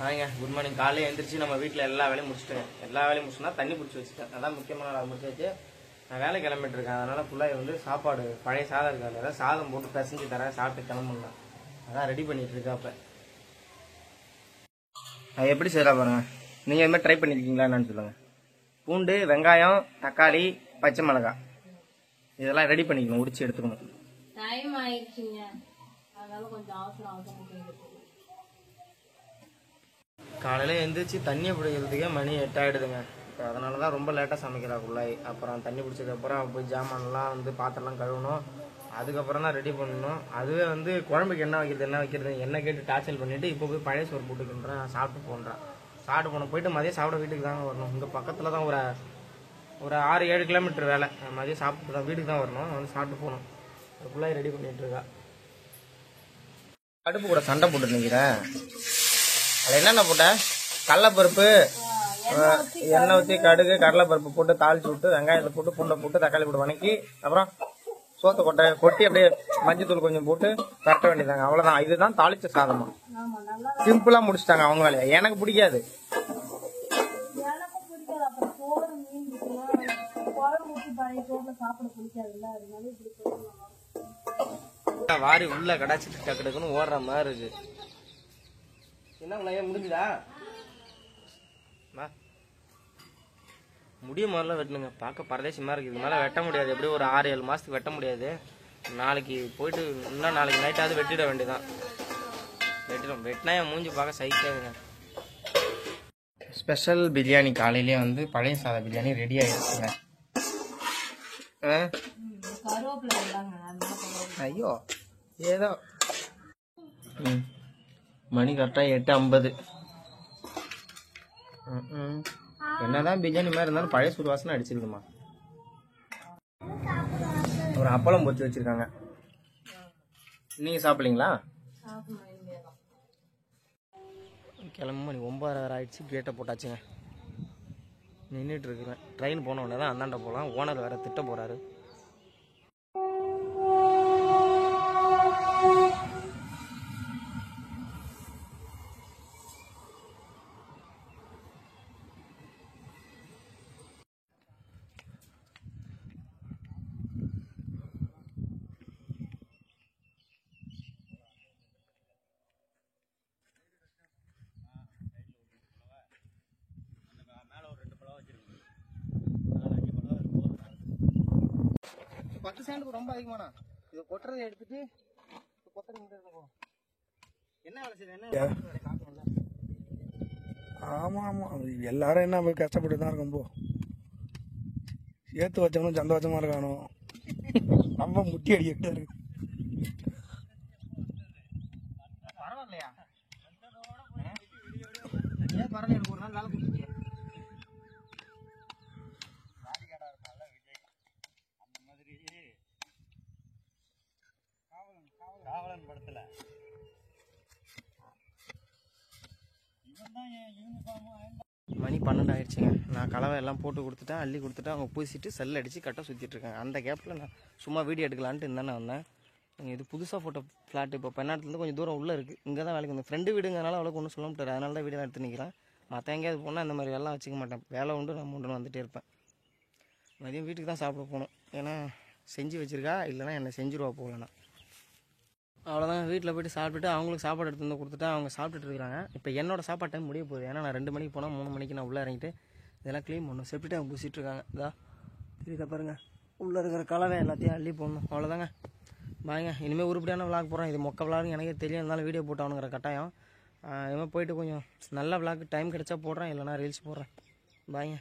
ஆங்க good morning. காலையில் எழுந்திரிச்சு நம்ம வீட்டில் எல்லா வேலையும் முடிச்சுட்டேன். எல்லா வேலையும் முடிச்சுன்னா தண்ணி பிடிச்சி வச்சுட்டேன். அதான் முக்கியமான வேலை முடிச்சு வச்சு நான் வேலை கிளம்பிட்டு இருக்கேன். அதனால் ஃபுல்லாக வந்து சாப்பாடு பழைய சாதம் இருக்காது, அதாவது சாதம் போட்டு பிசைஞ்சு தரேன், சாப்பிட்டு கிளம்பலாம். அதான் ரெடி பண்ணிட்டு இருக்கேன். அப்போ அது எப்படி செய்யலாம் பாருங்க. நீங்கள் இதுமாதிரி ட்ரை பண்ணியிருக்கீங்களா என்னன்னு சொல்லுங்கள். பூண்டு, வெங்காயம், தக்காளி, பச்சை மிளகாய் இதெல்லாம் ரெடி பண்ணிக்கணும், உரிச்சு எடுத்துக்கணும். டைம் ஆயிடுச்சுங்க, அதனால கொஞ்சம் அவசரம் காலையில் எழுந்திரிச்சு தண்ணியை பிடிக்கிறதுக்கே மணி 8 ஆகிடுதுங்க. இப்போ அதனால தான் ரொம்ப லேட்டாக சமைக்கிறாக்குள்ளாய். அப்புறம் தண்ணி பிடிச்சதுக்கப்புறம் போய் ஜாமான்லாம் வந்து பாத்திரம்லாம் கழுவணும், அதுக்கப்புறம் தான் ரெடி பண்ணணும். அதுவே வந்து குழம்புக்கு என்ன வைக்கிறது என்ன கேட்டு டார்ச்சல் பண்ணிவிட்டு இப்போ போய் பழைய சோறு போட்டுக்கின்றேன், சாப்பிட்டு போன்றேன். சாப்பிட்டு போன போயிட்டு மதியம் சாப்பிட வீட்டுக்கு தாங்க வரணும். இங்கே பக்கத்தில் தான் ஒரு 6-7 கிலோமீட்டர் வேலை. மதியம் சாப்பிட்டு தான் வீட்டுக்கு தான் வரணும், வந்து சாப்பிட்டு போகணும். அதுக்குள்ளாய் ரெடி பண்ணிகிட்டு இருக்கா. அடுப்பு கூட சண்டை போட்டு நிற்கிறேன். அதில் என்னென்ன போட்டேன்? கடலைப்பருப்பு, எண்ணெய் ஊற்றி கடுகு கடலைப்பருப்பு போட்டு தாளிச்சு விட்டு வெங்காயத்தை போட்டு பூண்டை போட்டு தக்காளி போட்டு வணக்கி அப்புறம் சோத்தை கொட்டி அப்படியே மஞ்சத்தூள் கொஞ்சம் போட்டு கரெக்ட வேண்டியதாங்க. அவ்வளோதான். இதுதான் தாளிச்ச சாதமா. சிம்பிளாக முடிச்சிட்டாங்க அவங்க வேலையை. எனக்கு பிடிக்காது. வாரி உள்ள கடாச்சிட்டு டக்குன்னு ஓடுற மாதிரி இருக்கு. என்ன முடிஞ்சுதா? முடிய முதல்ல வெட்டணுங்க. பார்க்க பரதேசமா இருக்கு. இது மேலே வெட்ட முடியாது. எப்படியும் ஒரு 6-7 மாசத்துக்கு வெட்ட முடியாது. நாளைக்கு போயிட்டு இன்னும் நாளைக்கு நைட்டாவது வெட்டிட வேண்டியதான். வெட்டினா என் மூஞ்சி பார்க்க சைக்காதுங்க. ஸ்பெஷல் பிரியாணி காலையிலேயே வந்து பழைய சாத பிரியாணி ரெடி ஆயிடுச்சுங்க. ஐயோ ஏதோ மணி கரெக்டாக 8:50. என்னதான் பிரியாணி மாதிரி இருந்தாலும் பழைய சூடு வாசனை அடிச்சிருக்குமா. ஒரு அப்பளம் பொரிச்சு வச்சிருக்காங்க. நீங்க சாப்பிடலீங்களா? கிளம்பு. மணி 9:30 ஆயிடுச்சு. கேட்டை போட்டாச்சுங்க. நின்றுட்டு இருக்கிறேன். ட்ரெயின் போன உடனே தான் அந்தாண்ட போகலாம். ஓனர் வேற திட்ட போறாரு. $10 ரொம்ப அதிகமானா இதை கொட்டுறதை எடுத்துட்டு என்ன வேலை செய்ய? ஆமா ஆமா, எல்லாரும் என்ன போய் கஷ்டப்பட்டு தான் இருக்கும். போ ஏத்து வச்சவனும் சந்தோஷமா இருக்கானோ, ரொம்ப முட்டி அடிக்கிட்டு இருக்கு. பரவாயில்லையா? ஏன் பரவாயில்ல, எனக்கு ஒரு நாள் வேலை கொடுத்துருக்கேன். காவலன் படத்துல மணி 12 ஆயிடுச்சுங்க. நான் கலவை எல்லாம் போட்டு கொடுத்துட்டேன், அள்ளி கொடுத்துட்டு அவங்க பூசிட்டு செல் அடித்து கட்ட சுற்றிட்டு இருக்காங்க. அந்த கேப்பில் நான் சும்மா வீடியோ எடுக்கலான்ட்டு இருந்தானே வந்தேன். இது புதுசாக போட்டோ ஃப்ளாட். இப்போ பெண்ணாட்டுலேருந்து கொஞ்சம் தூரம் உள்ளே இருக்குது. இங்கே தான் வேலைக்கு வந்து ஃப்ரெண்டு வீடுங்கிறனால அவ்வளோக்கு ஒன்றும் சொல்ல மாட்டார். அதனால தான் வீடியோ தான் எடுத்து நிற்கிறேன். மற்ற எங்கேயாவது போனால் இந்த மாதிரி வேலை வச்சுக்க மாட்டேன். வேலை உண்டு, நம்ம உண்டுன்னு வந்துகிட்டே இருப்பேன். மதியம் வீட்டுக்கு தான் சாப்பிட போகணும். ஏன்னா செஞ்சு வச்சுருக்கா, இல்லைனா என்னை செஞ்சுருவா போகலன்னா. அவ்வளோதான். வீட்டில் போய்ட்டு சாப்பிட்டுட்டு அவங்களுக்கு சாப்பாடு எடுத்து வந்து கொடுத்துட்டு அவங்க சாப்பிட்டுட்டு இருக்கிறாங்க. இப்போ என்னோட சாப்பாடு டைம் முடிய போகுது. ஏன்னா நான் 2 மணிக்கு போனால் 3 மணிக்கு நான் உள்ளே இறங்கிட்டு இதெல்லாம் க்ளீன் பண்ணணும். செப்டிட்டு அவங்க பூசிட்டு இருக்காங்க. இதா தெரியுதா பாருங்கள், உள்ளே இருக்கிற கலவை எல்லாத்தையும் அள்ளி போடணும். அவ்வளோதாங்க. பாருங்க, இனிமேல் உருப்படியான விளாக் போகிறோம். இது மொக்க விளாக் எனக்கே தெரியும், இருந்தாலும் வீடியோ போட்டானுங்கிற கட்டாயம். இனிமேல் போயிட்டு கொஞ்சம் நல்ல விளாக் டைம் கிடச்சா போடுறேன், இல்லைனா ரீல்ஸ் போடுறேன். பாய்ங்க.